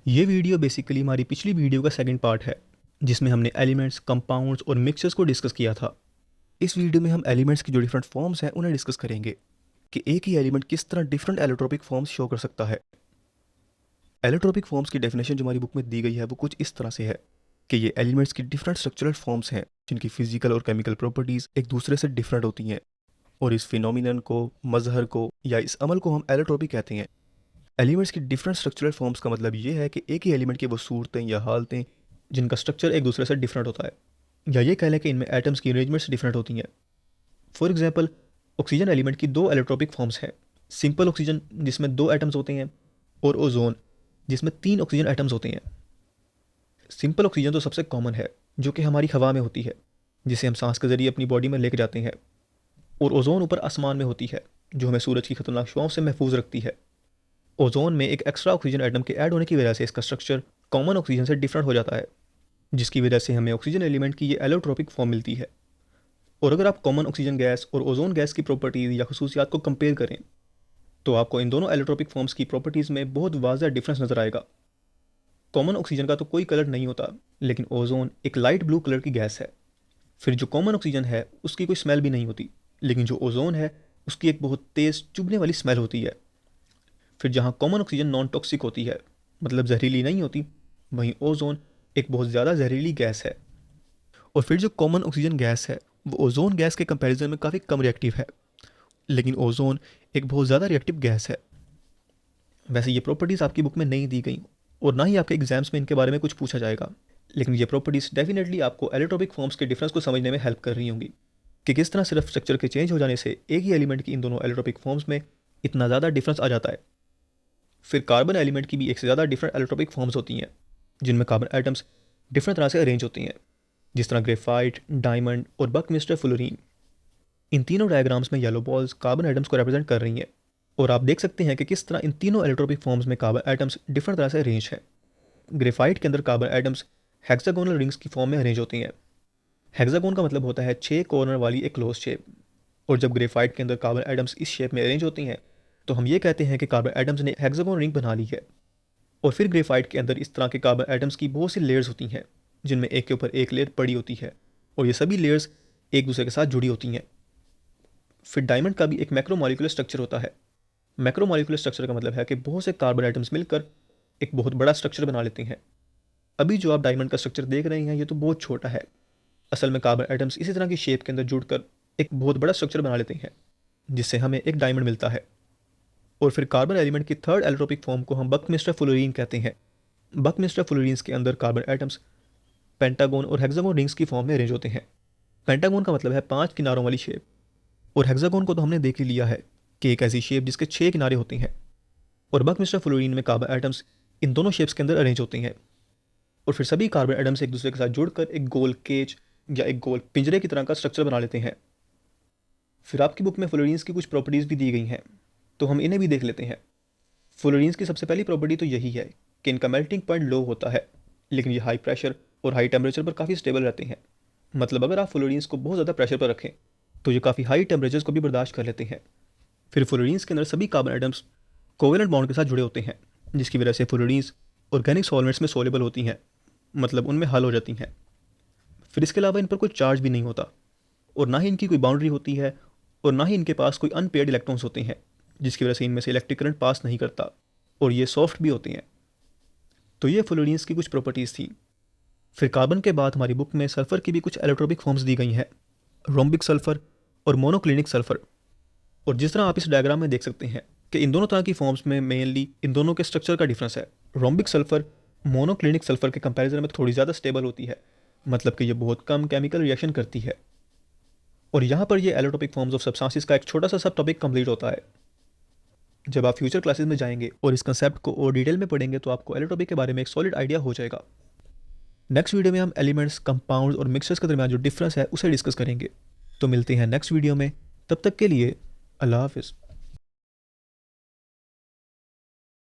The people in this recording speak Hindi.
ये वीडियो बेसिकली हमारी पिछली वीडियो का सेकंड पार्ट है, जिसमें हमने एलिमेंट्स, कंपाउंड्स और मिक्सचर्स को डिस्कस किया था। इस वीडियो में हम एलिमेंट्स की जो डिफरेंट फॉर्म्स हैं उन्हें डिस्कस करेंगे कि एक ही एलिमेंट किस तरह डिफरेंट एलोट्रोपिक फॉर्म्स शो कर सकता है। एलोट्रोपिक फॉर्म्स की डेफिनेशन जो हमारी बुक में दी गई है वो कुछ इस तरह से है कि ये एलिमेंट्स की डिफरेंट स्ट्रक्चरल फॉर्म्स हैं जिनकी फिजिकल और केमिकल प्रॉपर्टीज़ एक दूसरे से डिफरेंट होती हैं, और इस फिनोमिनन को, मजहर को या इस अमल को हम एलोट्रोपी कहते हैं। एलिमेंट्स की डिफरेंट स्ट्रक्चरल फॉर्म्स का मतलब ये है कि एक ही एलिमेंट की वो सूरतें या हालतें जिनका स्ट्रक्चर एक दूसरे से डिफरेंट होता है, या ये कह लें कि इनमें एटम्स की अरेंजमेंट्स डिफरेंट होती हैं। फॉर एग्जांपल, ऑक्सीजन एलिमेंट की दो एलोट्रोपिक फॉर्म्स हैं, सिंपल ऑक्सीजन जिसमें दो एटम्स होते हैं और ओजोन जिसमें तीन ऑक्सीजन एटम्स होते हैं। सिंपल ऑक्सीजन तो सबसे कॉमन है जो कि हमारी हवा में होती है, जिसे हम सांस के जरिए अपनी बॉडी में लेके जाते हैं, और ओजोन ऊपर आसमान में होती है जो हमें सूरज की खतरनाक शुआओं से महफूज रखती है। ओजोन में एक एक्स्ट्रा ऑक्सीजन एटम के ऐड होने की वजह से इसका स्ट्रक्चर कॉमन ऑक्सीजन से डिफरेंट हो जाता है, जिसकी वजह से हमें ऑक्सीजन एलिमेंट की ये एलोट्रोपिक फॉर्म मिलती है। और अगर आप कॉमन ऑक्सीजन गैस और ओजोन गैस की प्रॉपर्टीज़ या खसूसियात को कंपेयर करें तो आपको इन दोनों एलोट्रोपिक फॉर्म्स की प्रॉपर्टीज़ में बहुत वाज़ा डिफरेंस नज़र आएगा। कॉमन ऑक्सीजन का तो कोई कलर नहीं होता, लेकिन ओजोन एक लाइट ब्लू कलर की गैस है। फिर जो कॉमन ऑक्सीजन है उसकी कोई स्मेल भी नहीं होती, लेकिन जो ओजोन है उसकी एक बहुत तेज़ चुभने वाली स्मेल होती है। फिर जहाँ कॉमन ऑक्सीजन नॉन टॉक्सिक होती है, मतलब जहरीली नहीं होती, वहीं ओजोन एक बहुत ज़्यादा जहरीली गैस है। और फिर जो कॉमन ऑक्सीजन गैस है वो ओजोन गैस के कंपैरिजन में काफ़ी कम रिएक्टिव है, लेकिन ओजोन एक बहुत ज़्यादा रिएक्टिव गैस है। वैसे ये प्रॉपर्टीज़ आपकी बुक में नहीं दी गई और ना ही आपके एग्जाम्स में इनके बारे में कुछ पूछा जाएगा, लेकिन ये प्रॉपर्टीज़ डेफिनेटली आपको एलोट्रोपिक फॉर्म्स के डिफरेंस को समझने में हेल्प कर रही होंगी कि किस तरह सिर्फ स्ट्रक्चर के चेंज हो जाने से एक ही एलिमेंट की इन दोनों एलोट्रोपिक फॉर्म्स में इतना ज़्यादा डिफरेंस आ जाता है। फिर कार्बन एलिमेंट की भी एक से ज़्यादा डिफरेंट एलोट्रोपिक फॉर्म्स होती हैं जिनमें कार्बन एटम्स डिफरेंट तरह से अरेंज होती हैं, जिस तरह ग्रेफाइट, डायमंड और बकमिस्टर फ्लोरीन। इन तीनों डायग्राम्स में येलो बॉल्स कार्बन एटम्स को रिप्रेजेंट कर रही हैं, और आप देख सकते हैं कि किस तरह इन तीनों एलोट्रोपिक फॉर्म्स में कार्बन एटम्स डिफरेंट तरह से अरेंज हैं। ग्रेफाइट के अंदर कार्बन एटम्स हेक्सागोनल रिंग्स की फॉर्म में अरेंज होती हैं। हेक्सागोन का मतलब होता है 6 कॉर्नर वाली एक क्लोज शेप, और जब ग्रेफाइट के अंदर कार्बन एटम्स इस शेप में अरेंज होती हैं तो हम ये कहते हैं कि कार्बन एटम्स ने हेक्सागोन रिंग बना ली है। और फिर ग्रेफाइट के अंदर इस तरह के कार्बन एटम्स की बहुत सी लेयर्स होती हैं जिनमें एक के ऊपर एक लेयर पड़ी होती है, और ये सभी लेयर्स एक दूसरे के साथ जुड़ी होती हैं। फिर डायमंड का भी एक मैक्रोमोलिकुलर स्ट्रक्चर होता है। मैक्रोमोलिकुलर स्ट्रक्चर का मतलब है कि बहुत से कार्बन एटम्स मिलकर एक बहुत बड़ा स्ट्रक्चर बना लेते हैं। अभी जो आप डायमंड का स्ट्रक्चर देख रहे हैं ये तो बहुत छोटा है, असल में कार्बन एटम्स इसी तरह की शेप के अंदर जुड़कर एक बहुत बड़ा स्ट्रक्चर बना लेते हैं, जिससे हमें एक डायमंड मिलता है। और फिर कार्बन एलिमेंट की थर्ड एलोट्रोपिक फॉर्म को हम बकमिस्टर फ्लोरीन कहते हैं। बकमिस्टर फ्लोरीन्स के अंदर कार्बन एटम्स पेंटागोन और हेक्सागोन रिंग्स की फॉर्म में अरेंज होते हैं। पेंटागोन का मतलब है 5 किनारों वाली शेप, और हेक्सागोन को तो हमने देख ही लिया है कि एक ऐसी शेप जिसके 6 किनारे होते हैं। और बकमिस्टर फ्लोरीन में कार्बन एटम्स इन दोनों शेप्स के अंदर अरेंज होते हैं, और फिर सभी कार्बन एटम्स एक दूसरे के साथ जुड़कर एक गोल केज या एक गोल पिंजरे की तरह का स्ट्रक्चर बना लेते हैं। फिर आपकी बुक में फ्लोरीन्स की कुछ प्रॉपर्टीज़ भी दी गई हैं, तो हम इन्हें भी देख लेते हैं। फ्लोरीन्स की सबसे पहली प्रॉपर्टी तो यही है कि इनका मेल्टिंग पॉइंट लो होता है, लेकिन ये हाई प्रेशर और हाई टेम्परेचर पर काफ़ी स्टेबल रहते हैं। मतलब अगर आप फ्लोरीन्स को बहुत ज़्यादा प्रेशर पर रखें तो ये काफ़ी हाई टेम्परेचर को भी बर्दाश्त कर लेते हैं। फिर फ्लोरीन्स के अंदर सभी कार्बन एटम्स कोवेलेंट बॉन्ड के साथ जुड़े होते हैं, जिसकी वजह से फ्लोरीन्स ऑर्गेनिक सॉल्वेंट्स में सोलेबल होती हैं, मतलब उनमें हल हो जाती हैं। फिर इसके अलावा इन पर कोई चार्ज भी नहीं होता, और ना ही इनकी कोई बाउंड्री होती है, और ना ही इनके पास कोई अनपेयर्ड इलेक्ट्रॉन्स होते हैं, जिसकी वजह से इनमें से इलेक्ट्रिक करंट पास नहीं करता, और ये सॉफ्ट भी होते हैं। तो ये फ्लोरीन्स की कुछ प्रॉपर्टीज़ थी। फिर कार्बन के बाद हमारी बुक में सल्फर की भी कुछ एलोट्रोपिक फॉर्म्स दी गई हैं, रोम्बिक सल्फर और मोनोक्लिनिक सल्फर। और जिस तरह आप इस डायग्राम में देख सकते हैं कि इन दोनों तरह की फॉर्म्स में मेनली इन दोनों के स्ट्रक्चर का डिफरेंस है। रोम्बिक सल्फर मोनोक्लिनिक सल्फर के कंपैरिजन में थोड़ी ज़्यादा स्टेबल होती है, मतलब कि ये बहुत कम केमिकल रिएक्शन करती है। और यहाँ पर ये एलोट्रोपिक फॉर्म्स ऑफ सब्सटेंसेस का एक छोटा सा सब टॉपिक कंप्लीट होता है। जब आप फ्यूचर क्लासेस में जाएंगे और इस कंसेप्ट को और डिटेल में पढ़ेंगे तो आपको एलोट्रोपिक के बारे में एक सॉलिड आइडिया हो जाएगा। नेक्स्ट वीडियो में हम एलिमेंट्स, कंपाउंड्स और मिक्सचर्स के दरमियान जो डिफरेंस है उसे डिस्कस करेंगे। तो मिलते हैं नेक्स्ट वीडियो में, तब तक के लिए अल्लाह हाफिज़।